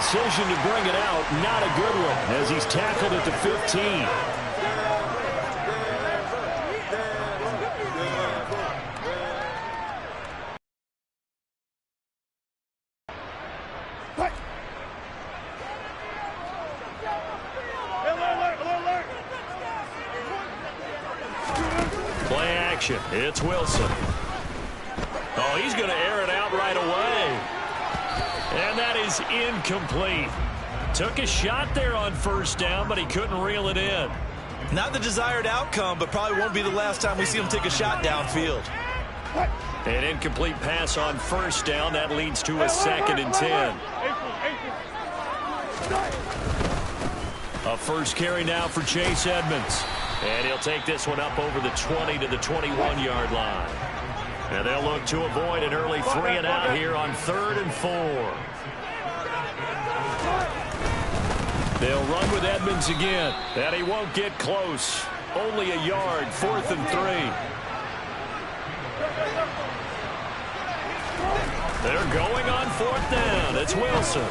decision to bring it out. Not a good one as he's tackled at the 15. Play action. It's Wilson. Oh, he's going to air it out right away. And that is incomplete. Took a shot there on first down, but he couldn't reel it in. Not the desired outcome, but probably won't be the last time we see him take a shot downfield. An incomplete pass on first down. That leads to a 2nd and 10. A first carry now for Chase Edmonds. And he'll take this one up over the 20 to the 21-yard line. And they'll look to avoid an early 3 and out here on 3rd and 4. They'll run with Edmonds again. And he won't get close. Only a yard, 4th and 3. They're going on 4th down. It's Wilson.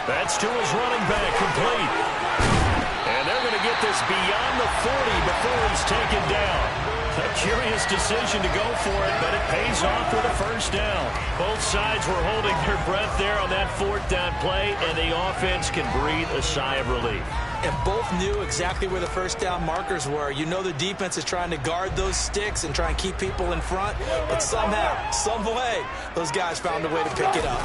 That's to his running back, complete. And they're going to get this beyond the 40 before he's taken down. A curious decision to go for it, but it pays off with a first down. Both sides were holding their breath there on that 4th down play, and the offense can breathe a sigh of relief. And both knew exactly where the first down markers were. You know the defense is trying to guard those sticks and try and keep people in front, but somehow, some way, those guys found a way to pick it up.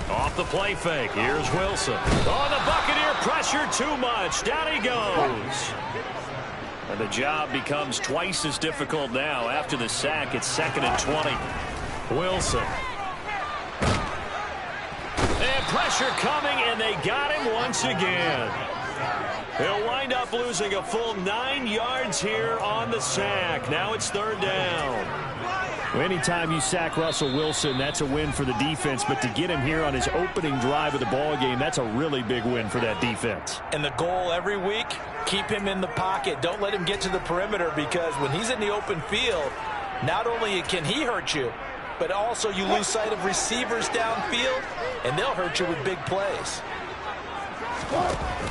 Off the play fake, here's Wilson. Oh, the Buccaneer pressure too much. Down he goes. And the job becomes twice as difficult now. After the sack, it's 2nd and 20. Wilson. And pressure coming, and they got him once again. He'll wind up losing a full 9 yards here on the sack. Now it's 3rd down. Well, anytime you sack Russell Wilson, that's a win for the defense. But to get him here on his opening drive of the ball game, that's a really big win for that defense. And the goal every week, keep him in the pocket. Don't let him get to the perimeter, because when he's in the open field, not only can he hurt you, but also you lose sight of receivers downfield, and they'll hurt you with big plays.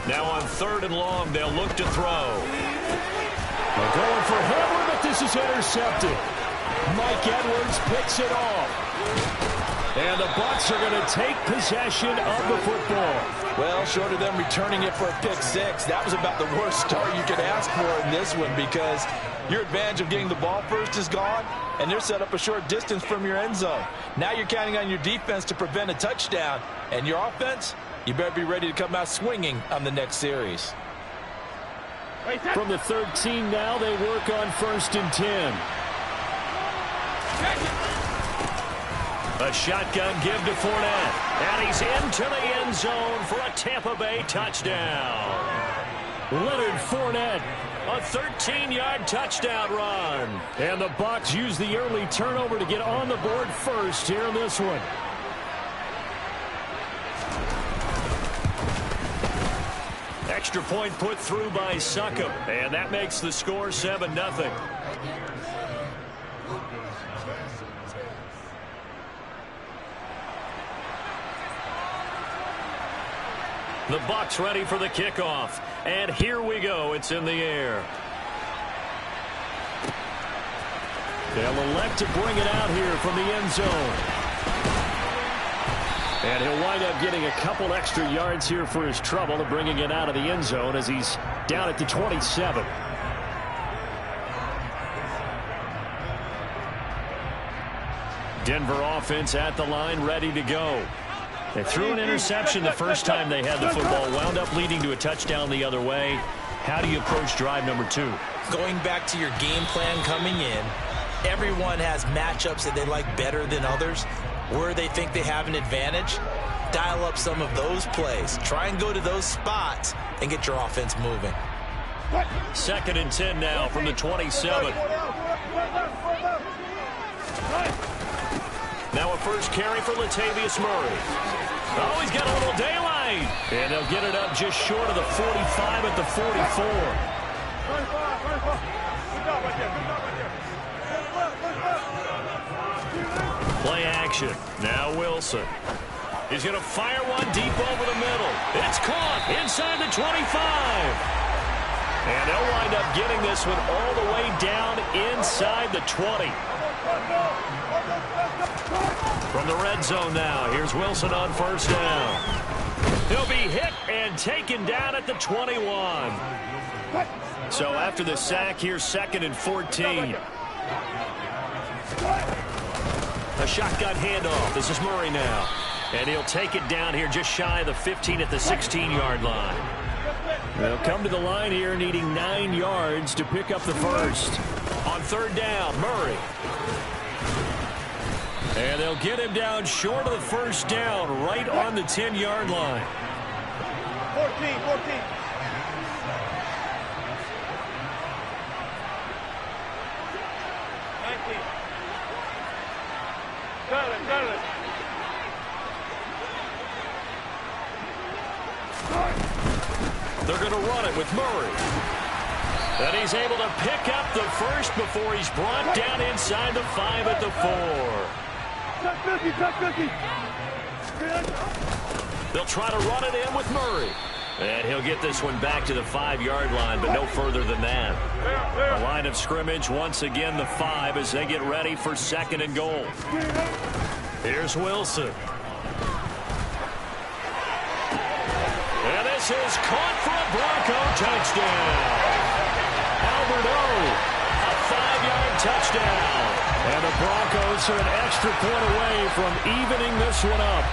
Now on 3rd and long, they'll look to throw. They're going for Hamler, but this is intercepted. Mike Edwards picks it off. And the Bucs are going to take possession of the football. Well, short of them returning it for a pick 6, that was about the worst start you could ask for in this one, because your advantage of getting the ball first is gone, and they're set up a short distance from your end zone. Now you're counting on your defense to prevent a touchdown, and your offense, you better be ready to come out swinging on the next series. From the 13 now, they work on 1st and 10. A shotgun give to Fournette. And he's into the end zone for a Tampa Bay touchdown. Leonard Fournette, a 13-yard touchdown run. And the Bucs use the early turnover to get on the board first here in this one. Extra point put through by Succop. And that makes the score 7-0. The Bucs ready for the kickoff. And here we go. It's in the air. They'll elect to bring it out here from the end zone. And he'll wind up getting a couple extra yards here for his trouble of bringing it out of the end zone as he's down at the 27. Denver offense at the line, ready to go. They threw an interception the first time they had the football, wound up leading to a touchdown the other way. How do you approach drive number 2? Going back to your game plan coming in, everyone has matchups that they like better than others. Where they think they have an advantage, dial up some of those plays. Try and go to those spots and get your offense moving. 2nd and 10 now from the 27. Now a first carry for Latavius Murray. Oh, he's got a little daylight. And they'll get it up just short of the 45 at the 44. Play action. Now Wilson. He's going to fire one deep over the middle. It's caught inside the 25. And they'll wind up getting this one all the way down inside the 20. From the red zone now, here's Wilson on first down. He'll be hit and taken down at the 21. So after the sack, here's 2nd and 14. A shotgun handoff. This is Murray now. And he'll take it down here just shy of the 15 at the 16-yard line. They'll come to the line here needing 9 yards to pick up the first. On third down, Murray. And they'll get him down short of the first down, right on the 10-yard line. 14. 19. Got it. They're going to run it with Murray. And he's able to pick up the first before he's brought down inside the 5 at the 4. They'll try to run it in with Murray. And he'll get this one back to the 5-yard line, but no further than that. The line of scrimmage, once again, the 5 as they get ready for 2nd and goal. Here's Wilson. And this is caught for a Bronco touchdown. Albert O, a 5-yard touchdown. And the Broncos are an extra point away from evening this one up.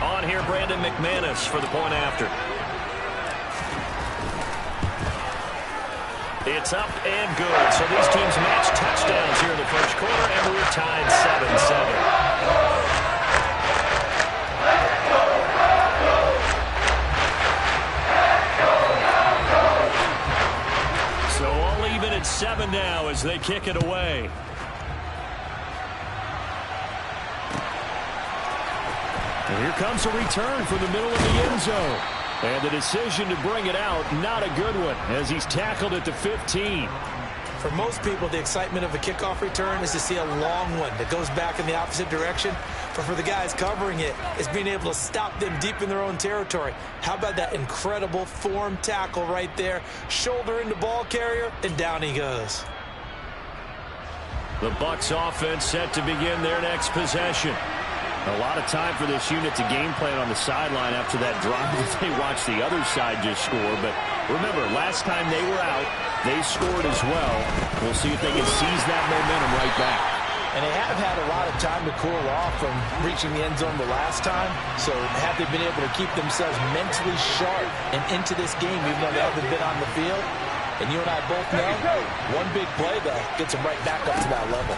On here, Brandon McManus for the point after. It's up and good. So these teams match touchdowns here in the first quarter, and we're tied 7-7. So all even at 7 now as they kick it away. And here comes a return from the middle of the end zone. And the decision to bring it out, not a good one, as he's tackled at the 15. For most people, the excitement of a kickoff return is to see a long one that goes back in the opposite direction. But for the guys covering it, it's being able to stop them deep in their own territory. How about that incredible form tackle right there? Shoulder into ball carrier, and down he goes. The Bucs offense set to begin their next possession. A lot of time for this unit to game plan on the sideline after that drive that they watched the other side just score. But remember, last time they were out, they scored as well. We'll see if they can seize that momentum right back. And they have had a lot of time to cool off from reaching the end zone the last time. So have they been able to keep themselves mentally sharp and into this game, even though they haven't been on the field? And you and I both know, one big play, though, gets them right back up to that level.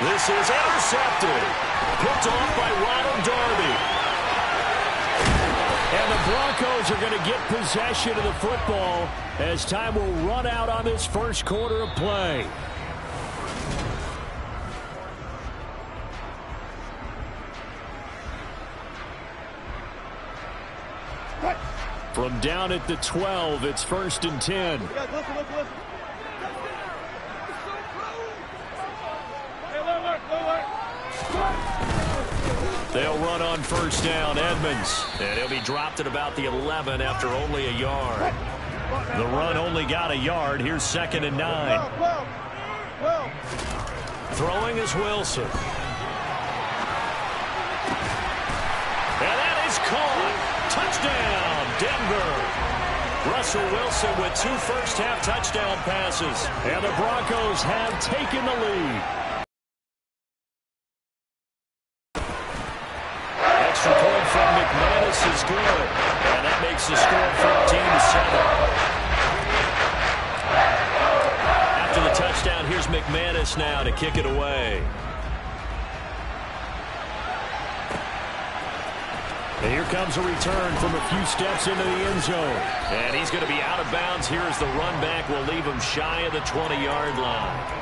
This is intercepted. Picked off by Ronald Darby. And the Broncos are going to get possession of the football as time will run out on this first quarter of play. From down at the 12, it's 1st and 10. They'll run on first down, Edmonds. And he'll be dropped at about the 11 after only a yard. The run only got a yard. Here's 2nd and 9. Throwing is Wilson. And that is caught. Touchdown, Denver. Russell Wilson with 2 first-half touchdown passes. And the Broncos have taken the lead. Extra point from McManus is good. And that makes the score 14-7. After the touchdown, here's McManus now to kick it away. And here comes a return from a few steps into the end zone. And he's going to be out of bounds here as the run back will leave him shy of the 20-yard line.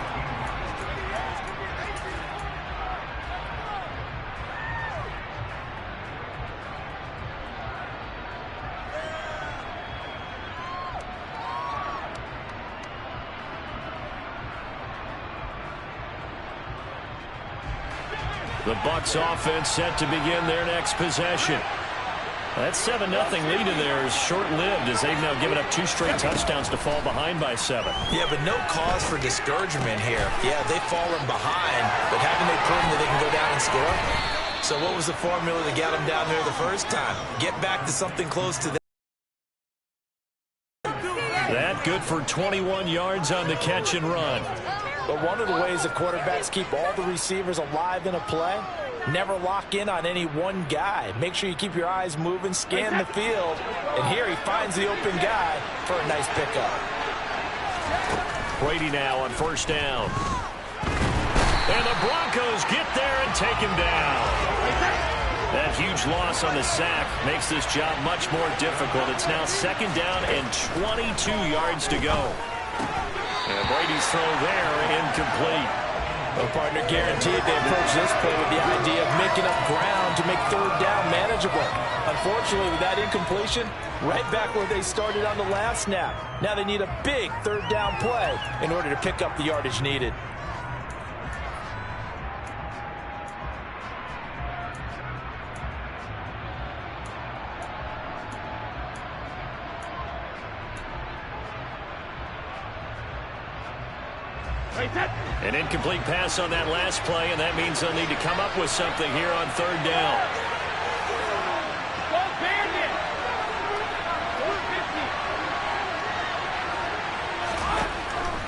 The Bucs offense set to begin their next possession. That 7-0 lead in there is short-lived as they've now given up 2 straight touchdowns to fall behind by 7. Yeah, but no cause for discouragement here. Yeah, they've fallen behind, but haven't they proven that they can go down and score? So what was the formula that got them down there the first time? Get back to something close to that. That good for 21 yards on the catch and run. But one of the ways the quarterbacks keep all the receivers alive in a play, never lock in on any one guy. Make sure you keep your eyes moving, scan the field. And here he finds the open guy for a nice pickup. Brady now on first down. And the Broncos get there and take him down. That huge loss on the sack makes this job much more difficult. It's now 2nd down and 22 yards to go. And Brady's throw there, incomplete. Well, partner, guaranteed they approach this play with the idea of making up ground to make 3rd down manageable. Unfortunately, with that incompletion, right back where they started on the last snap. Now they need a big 3rd down play in order to pick up the yardage needed. An incomplete pass on that last play, and that means they'll need to come up with something here on 3rd down.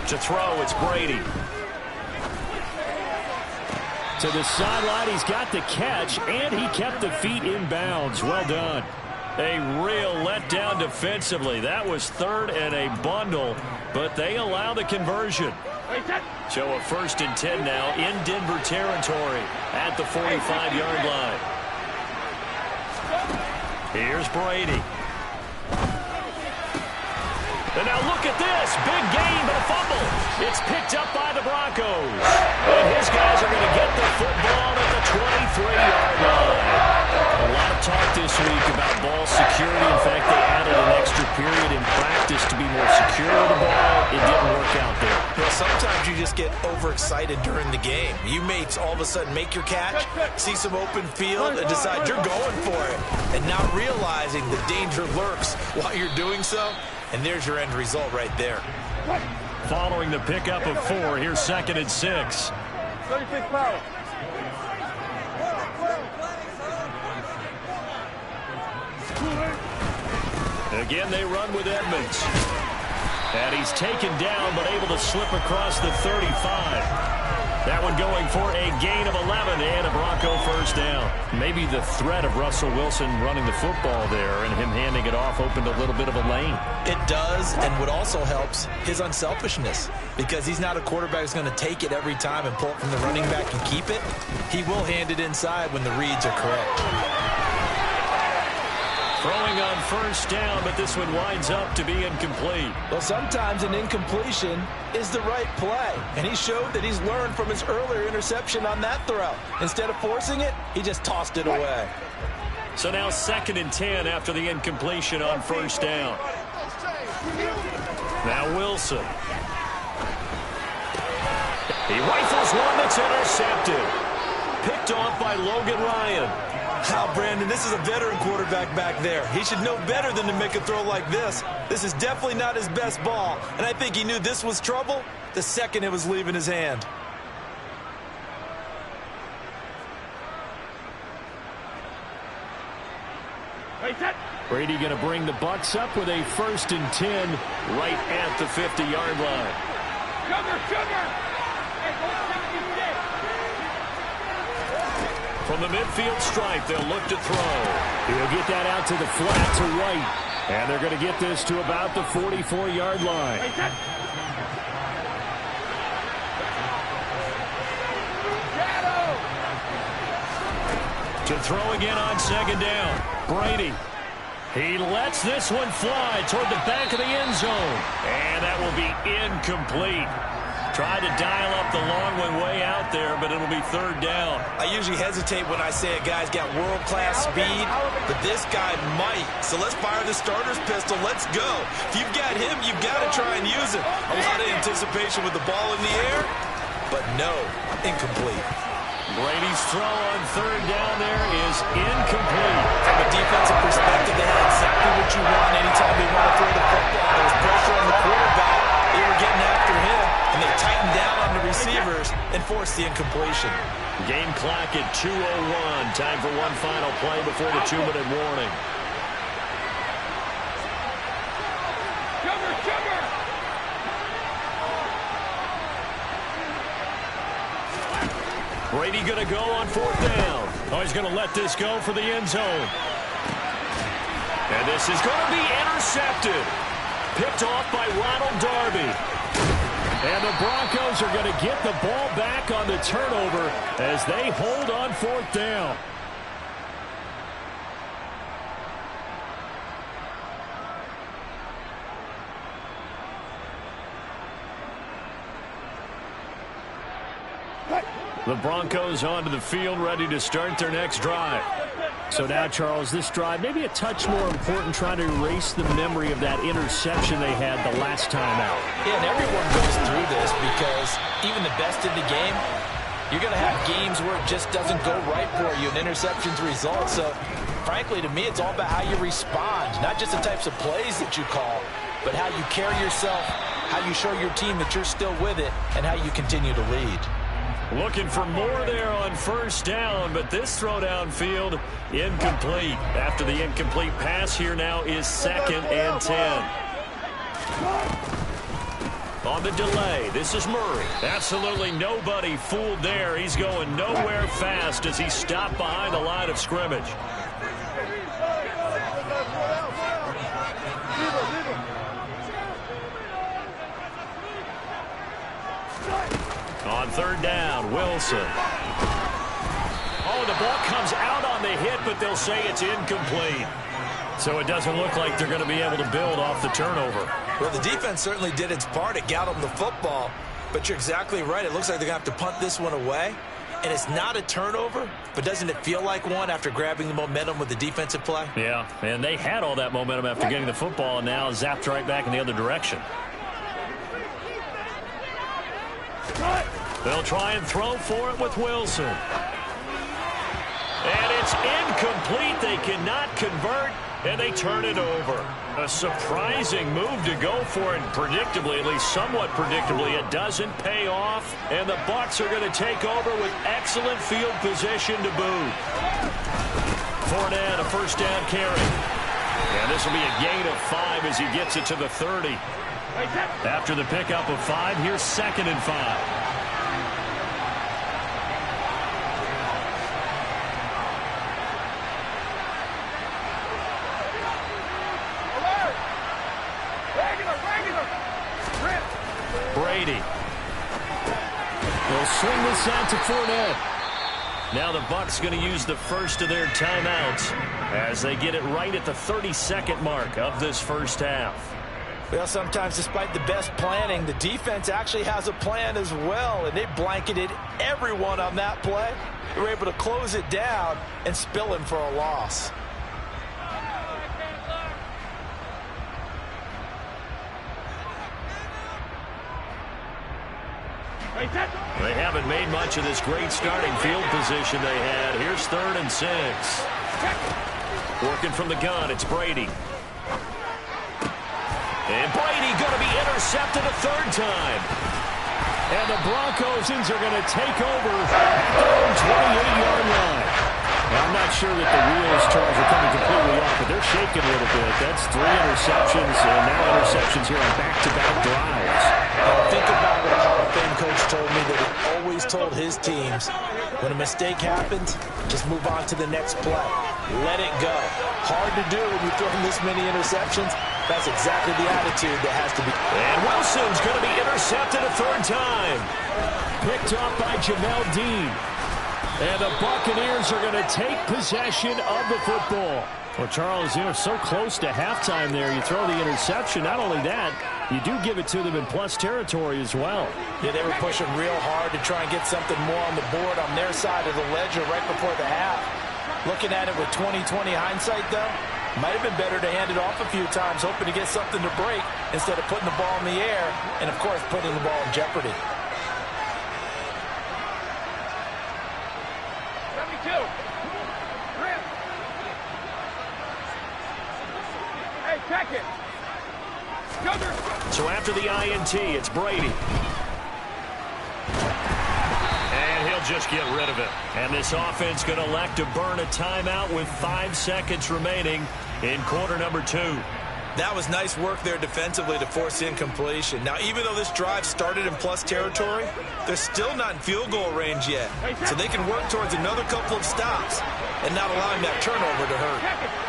To throw, it's Brady. To the sideline, he's got the catch, and he kept the feet in bounds. Well done. A real letdown defensively. That was 3rd and a bundle, but they allow the conversion. So a 1st and 10 now in Denver territory at the 45-yard line. Here's Brady. And now look at this. Big gain, but a fumble. It's picked up by the Broncos. And his guys are going to get the football at the 23-yard line. A lot of talk this week about ball security. In fact, they added an extra period in practice to be more secure with the ball. It didn't work out there. Well, sometimes you just get overexcited during the game. You may all of a sudden make your catch, see some open field, and decide you're going for it. And not realizing the danger lurks while you're doing so. And there's your end result right there. Following the pickup of 4, here's 2nd and 6. 36 power. Again, they run with Edmonds. And he's taken down, but able to slip across the 35. That one going for a gain of 11 and a Bronco 1st down. Maybe the threat of Russell Wilson running the football there and him handing it off opened a little bit of a lane. It does, and what also helps, his unselfishness. Because he's not a quarterback who's going to take it every time and pull it from the running back and keep it. He will hand it inside when the reads are correct. Throwing on 1st down, but this one winds up to be incomplete. Well, sometimes an incompletion is the right play. And he showed that he's learned from his earlier interception on that throw. Instead of forcing it, he just tossed it away. So now 2nd and 10 after the incompletion on 1st down. Now Wilson. He rifles one that's intercepted. Picked off by Logan Ryan. Now, Brandon, this is a veteran quarterback back there. He should know better than to make a throw like this. This is definitely not his best ball, and I think he knew this was trouble the second it was leaving his hand. Brady going to bring the Bucs up with a 1st and 10 right at the 50-yard line. From the midfield stripe, they'll look to throw. He'll get that out to the flat to right. And they're going to get this to about the 44-yard line. To throw again on 2nd down. Brady. He lets this one fly toward the back of the end zone. And that will be incomplete. Tried to dial up the long one way out there, but it'll be 3rd down. I usually hesitate when I say a guy's got world-class speed, but this guy might. So let's fire the starter's pistol. Let's go. If you've got him, you've got to try and use it. A lot of anticipation with the ball in the air, but no, incomplete. Brady's throw on third down there is incomplete. From a defensive perspective, they had exactly what you want anytime they want to throw the football. There was pressure on the quarterback. They were getting after him, and they tightened down on the receivers and forced the incompletion. Game clock at 2:01. Time for one final play before the 2-minute warning. Brady going to go on fourth down. Oh, he's going to let this go for the end zone. And this is going to be intercepted. Picked off by Ronald Darby. And the Broncos are going to get the ball back on the turnover as they hold on fourth down. The Broncos onto the field, ready to start their next drive. So now, Charles, this drive maybe a touch more important, trying to erase the memory of that interception they had the last time out. Yeah, and everyone goes through this because even the best in the game, you're going to have games where it just doesn't go right for you, and interceptions result. So, frankly, to me, it's all about how you respond, not just the types of plays that you call, but how you carry yourself, how you show your team that you're still with it, and how you continue to lead. Looking for more there on first down, but this throw downfield, incomplete. After the incomplete pass, here now is 2nd and 10. On the delay, this is Murray. Absolutely nobody fooled there. He's going nowhere fast as he stopped behind the line of scrimmage. On third down, Wilson. Oh, the ball comes out on the hit, but they'll say it's incomplete. So it doesn't look like they're going to be able to build off the turnover. Well, the defense certainly did its part. It got them the football. But you're exactly right. It looks like they're going to have to punt this one away. And it's not a turnover, but doesn't it feel like one after grabbing the momentum with the defensive play? Yeah, and they had all that momentum after getting the football, and now zapped right back in the other direction. They'll try and throw for it with Wilson. And it's incomplete. They cannot convert, and they turn it over. A surprising move to go for it, predictably, at least somewhat predictably. It doesn't pay off, and the Bucs are going to take over with excellent field position to boot. Fournette, a first down carry. And this will be a gain of 5 as he gets it to the 30. After the pickup of 5, here's 2nd and 5. Brady. They'll swing this out to Fournette. Now the Bucs going to use the first of their timeouts as they get it right at the 32nd mark of this first half. Well, sometimes despite the best planning, the defense actually has a plan as well, and they blanketed everyone on that play. They were able to close it down and spill him for a loss. They haven't made much of this great starting field position they had. Here's 3rd and 6. Working from the gun, it's Brady. And Brady going to be intercepted a 3rd time. And the Broncos are going to take over at their own 28-yard line. Now, I'm not sure that the wheels, Charles, are coming completely off, but they're shaking a little bit. That's 3 interceptions, and now interceptions here on back-to-back drives. Think about what a Hall of Fame coach told me, that he always told his teams, when a mistake happens, just move on to the next play. Let it go. Hard to do when you throw this many interceptions. That's exactly the attitude that has to be. And Wilson's going to be intercepted a 3rd time. Picked up by Jamel Dean. And the Buccaneers are going to take possession of the football. Well, Charles, you know, so close to halftime there. You throw the interception. Not only that, you do give it to them in plus territory as well. Yeah, they were pushing real hard to try and get something more on the board on their side of the ledger right before the half. Looking at it with 20/20 hindsight, though, might have been better to hand it off a few times, hoping to get something to break instead of putting the ball in the air and, of course, putting the ball in jeopardy. Check it. So after the INT, it's Brady. And he'll just get rid of it. And this offense going to elect to burn a timeout with 5 seconds remaining in quarter number 2. That was nice work there defensively to force the incompletion. Now, even though this drive started in plus territory, they're still not in field goal range yet. So they can work towards another couple of stops and not allowing that turnover to hurt.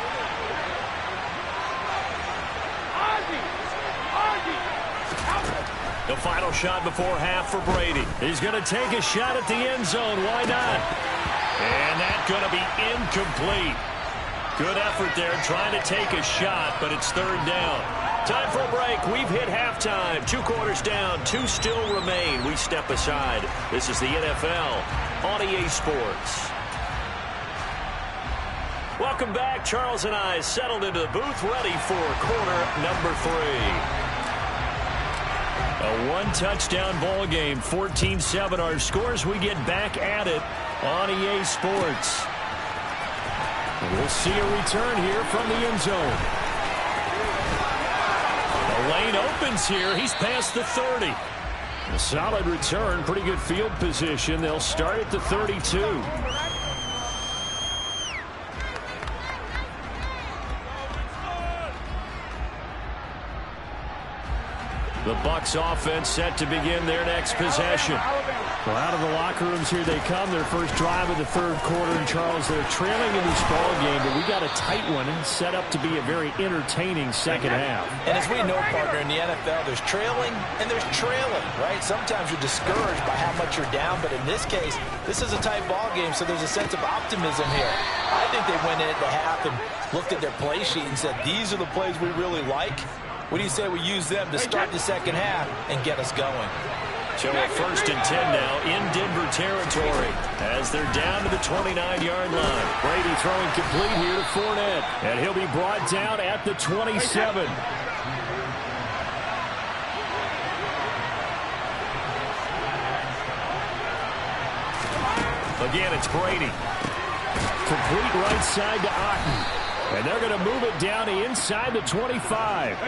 The final shot before half for Brady. He's going to take a shot at the end zone. Why not? And that's going to be incomplete. Good effort there trying to take a shot, but it's third down. Time for a break. We've hit halftime. 2 quarters down. 2 still remain. We step aside. This is the NFL on EA Sports. Welcome back. Charles and I settled into the booth, ready for quarter number 3. A 1-touchdown ball game, 14-7 our scores. We get back at it on EA Sports. We'll see a return here from the end zone. The lane opens here. He's past the 30. A solid return, pretty good field position. They'll start at the 32. The Bucs offense set to begin their next possession. Well, out of the locker rooms here they come. Their first drive of the third quarter. And Charles, they're trailing in this ball game, but we got a tight one and set up to be a very entertaining second half. And as we know, partner, in the NFL, there's trailing and there's trailing, right? Sometimes you're discouraged by how much you're down, but in this case, this is a tight ball game, so there's a sense of optimism here. I think they went in at the half and looked at their play sheet and said, these are the plays we really like. What do you say we use them to start the second half and get us going? So a 1st and 10 now in Denver territory as they're down to the 29-yard line. Brady throwing complete here to Fournette, and he'll be brought down at the 27. Again, it's Brady. Complete right side to Otten. And they're going to move it down to inside the 25.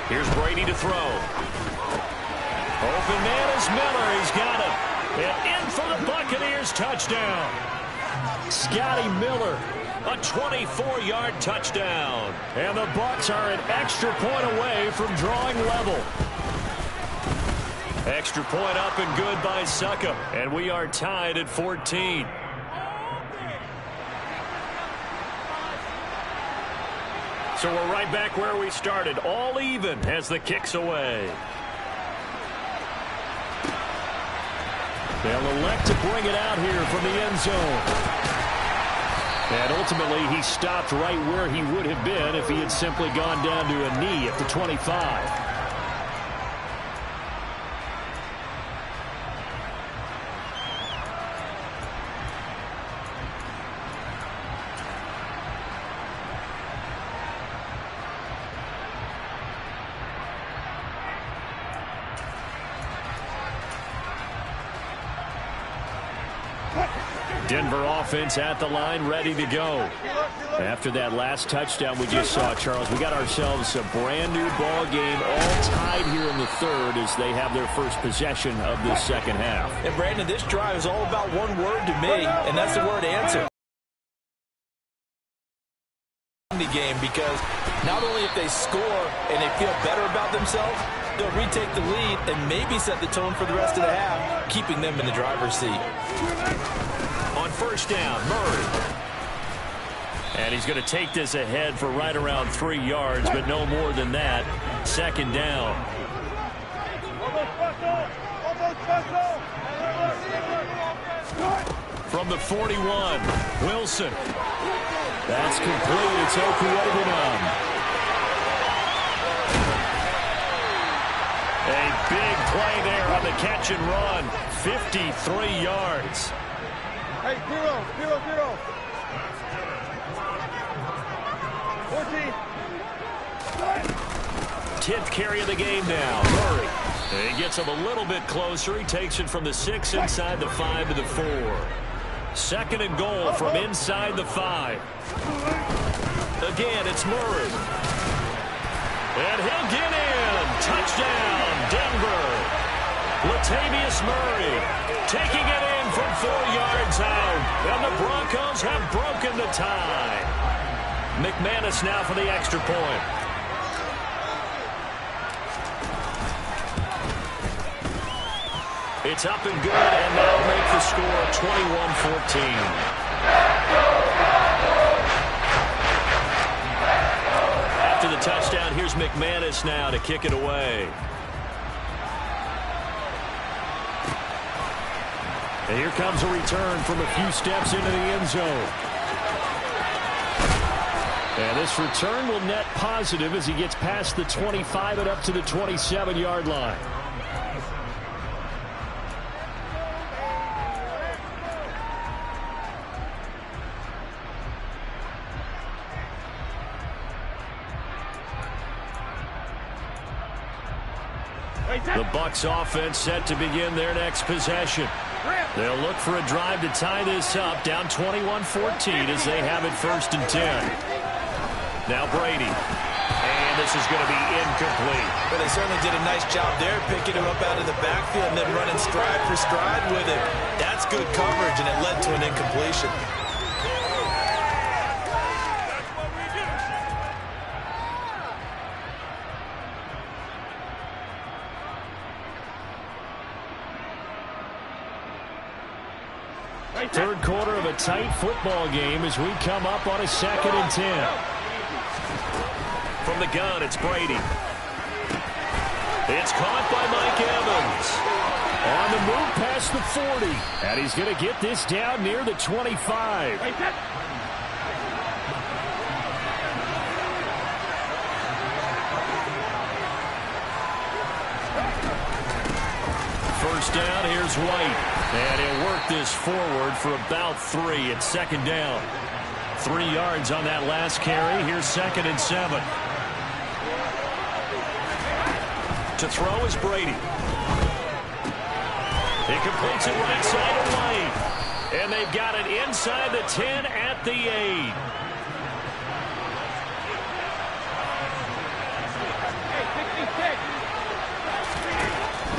Here's Brady to throw. Open man is Miller. He's got it. And in for the Buccaneers touchdown. Scotty Miller. A 24-yard touchdown. And the Bucs are an extra point away from drawing level. Extra point up and good by Suckup. And we are tied at 14. So we're right back where we started. All even as the kick's away. They'll elect to bring it out here from the end zone. And ultimately, he stopped right where he would have been if he had simply gone down to a knee at the 25. Denver offense at the line, ready to go. After that last touchdown we just saw, Charles, we got ourselves a brand new ball game, all tied here in the third as they have their first possession of this second half. And Brandon, this drive is all about one word to me, and that's the word answer. The game, because not only if they score and they feel better about themselves, they'll retake the lead and maybe set the tone for the rest of the half, keeping them in the driver's seat. On first down, Murray. And he's going to take this ahead for right around 3 yards, but no more than that. Second down. From the 41, Wilson. That's complete. It's Okuogunam. A big play there on the catch and run. 53 yards. Hey, 0-0-0. 14. 10th carry of the game now. Murray. And he gets him a little bit closer. He takes it from the 6 inside the 5 to the 4. 2nd and goal from inside the 5. Again, it's Murray. And he'll get in. Touchdown, Denver. Latavius Murray taking it in from 4 yards out. And the Broncos have broken the tie. McManus now for the extra point. It's up and good, and now make the score 21-14. After the touchdown, here's McManus now to kick it away. And here comes a return from a few steps into the end zone. And this return will net positive as he gets past the 25 and up to the 27-yard line. The Bucs offense set to begin their next possession. They'll look for a drive to tie this up, down 21-14 as they have it 1st and 10. Now Brady. And this is going to be incomplete. But they certainly did a nice job there, picking him up out of the backfield and then running stride for stride with him. That's good coverage, and it led to an incompletion. Third quarter of a tight football game as we come up on a 2nd and 10. From the gun, it's Brady. It's caught by Mike Evans. On the move past the 40. And he's going to get this down near the 25. First down, here's White. And he'll work this forward for about 3. It's 2nd down. 3 yards on that last carry. Here's 2nd and 7. To throw is Brady. He completes it right side of White. And they've got it inside the 10 at the 8.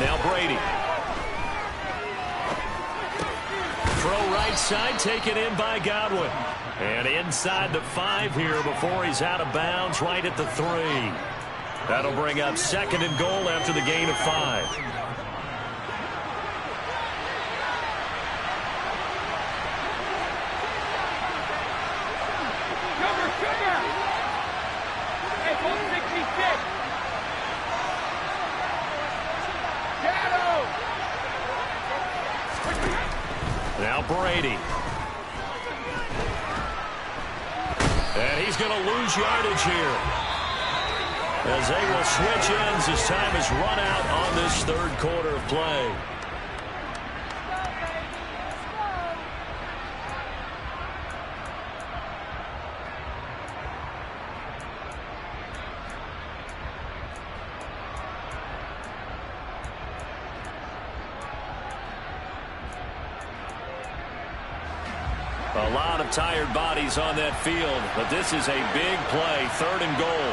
Now Brady. Throw right side, taken in by Godwin. And inside the 5 here before he's out of bounds, right at the 3. That'll bring up 2nd and goal after the gain of 5. Now Brady. And he's going to lose yardage here, as they will switch ends as time is run out on this 3rd quarter of play. A lot of tired bodies on that field, but this is a big play, 3rd and goal.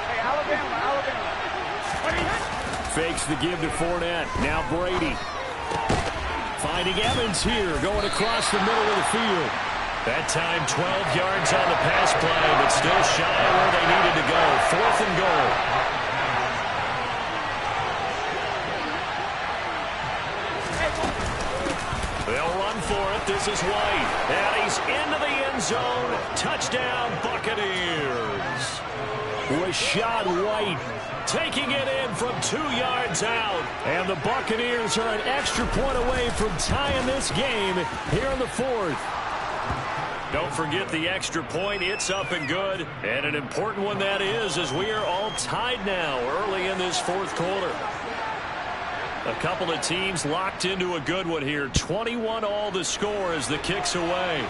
Hey, Alabama. Fakes the give to Fournette. Now Brady. Finding Evans here, going across the middle of the field. That time 12 yards on the pass play, but still shy of where they needed to go. 4th and goal. They'll run for it. This is White. And he's into the end zone. Touchdown, Buccaneers. Rashad White taking it in from 2 yards out. And the Buccaneers are an extra point away from tying this game here in the 4th. Don't forget the extra point. It's up and good. And an important one that is, as we are all tied now early in this 4th quarter. A couple of teams locked into a good one here. 21-all the score as the kick's away.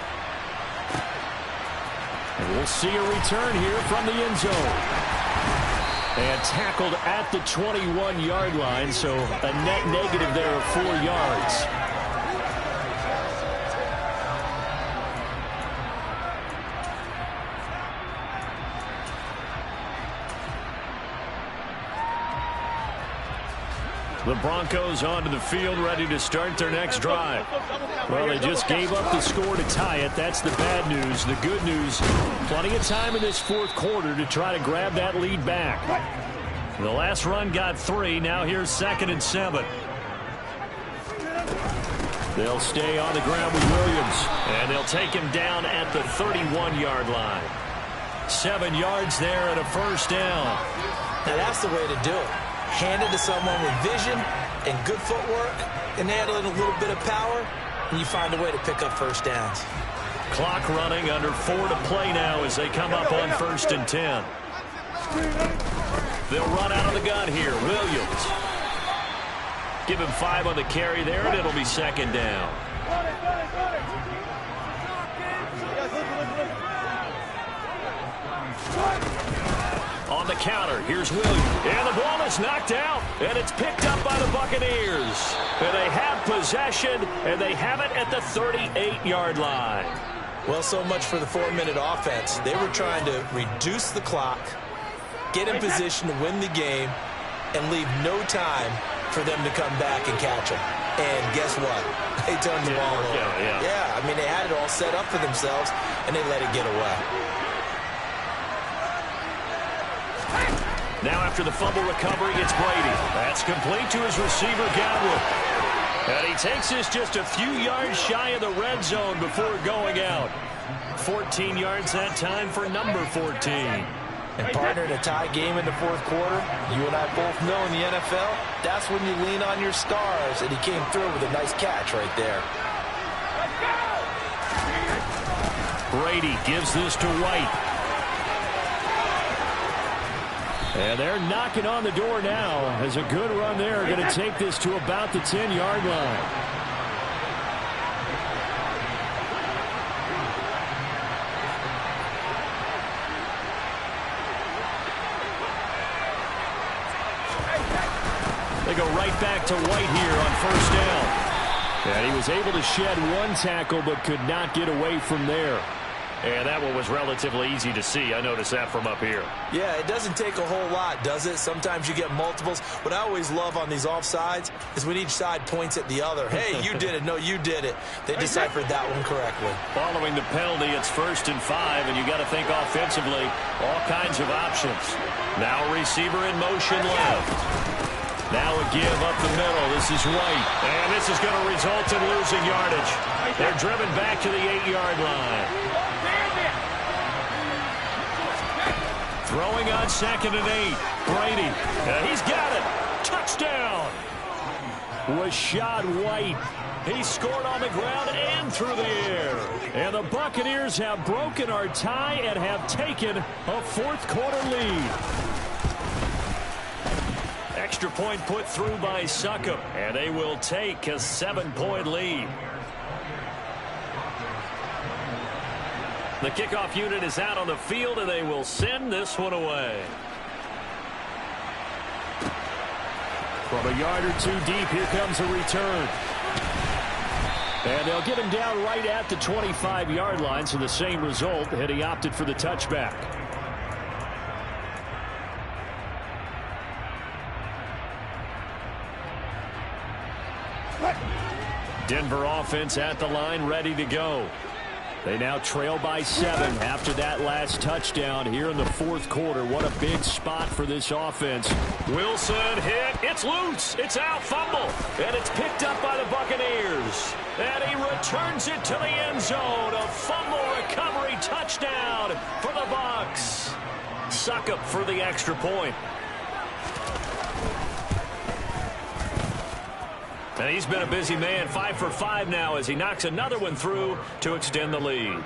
And we'll see a return here from the end zone. And tackled at the 21-yard line, so a net negative there of 4 yards. The Broncos onto the field, ready to start their next drive. Well, they just gave up the score to tie it. That's the bad news. The good news, plenty of time in this fourth quarter to try to grab that lead back. The last run got 3. Now here's 2nd and 7. They'll stay on the ground with Williams, and they'll take him down at the 31-yard line. 7 yards there and a first down. Now that's the way to do it. Hand it to someone with vision and good footwork, and add in a little bit of power, and you find a way to pick up first downs. Clock running, under 4 to play now as they come up on 1st and 10. They'll run out of the gun here. Williams. Give him 5 on the carry there, and it'll be 2nd down. On the counter, here's Williams. And the ball is knocked out, and it's picked up by the Buccaneers. And they have possession, and they have it at the 38-yard line. Well, so much for the 4-minute offense. They were trying to reduce the clock, get in position to win the game, and leave no time for them to come back and catch them. And guess what? They turned the ball over. Yeah, I mean, they had it all set up for themselves, and they let it get away. Now after the fumble recovery, it's Brady. That's complete to his receiver, Godwin. And he takes this just a few yards shy of the red zone before going out. 14 yards that time for number 14. And partner, in a tie game in the fourth quarter, you and I both know in the NFL, that's when you lean on your stars, and he came through with a nice catch right there. Brady gives this to White. And they're knocking on the door now as a good run there. Going to take this to about the 10-yard line. They go right back to White here on 1st down. And he was able to shed 1 tackle but could not get away from there. And that one was relatively easy to see. I noticed that from up here. Yeah, it doesn't take a whole lot, does it? Sometimes you get multiples. What I always love on these offsides is when each side points at the other. Hey, you did it. No, you did it. They deciphered that one correctly. Following the penalty, it's 1st and 5, and you got to think offensively, all kinds of options. Now a receiver in motion left. Now a give up the middle. This is White. And this is going to result in losing yardage. They're driven back to the 8-yard line. Throwing on 2nd and 8. Brady. And he's got it. Touchdown. Rashad White. He scored on the ground and through the air. And the Buccaneers have broken our tie and have taken a fourth quarter lead. Extra point put through by Succop. And they will take a 7-point lead. The kickoff unit is out on the field, and they will send this one away. From a yard or 2 deep, here comes a return. And they'll get him down right at the 25-yard line, so the same result, and he opted for the touchback. Denver offense at the line, ready to go. They now trail by 7 after that last touchdown here in the fourth quarter. What a big spot for this offense. Wilson hit. It's loose. It's out. Fumble. And it's picked up by the Buccaneers. And he returns it to the end zone. A fumble recovery touchdown for the Bucs. Succop for the extra point. And he's been a busy man, 5 for 5 now as he knocks another one through to extend the lead.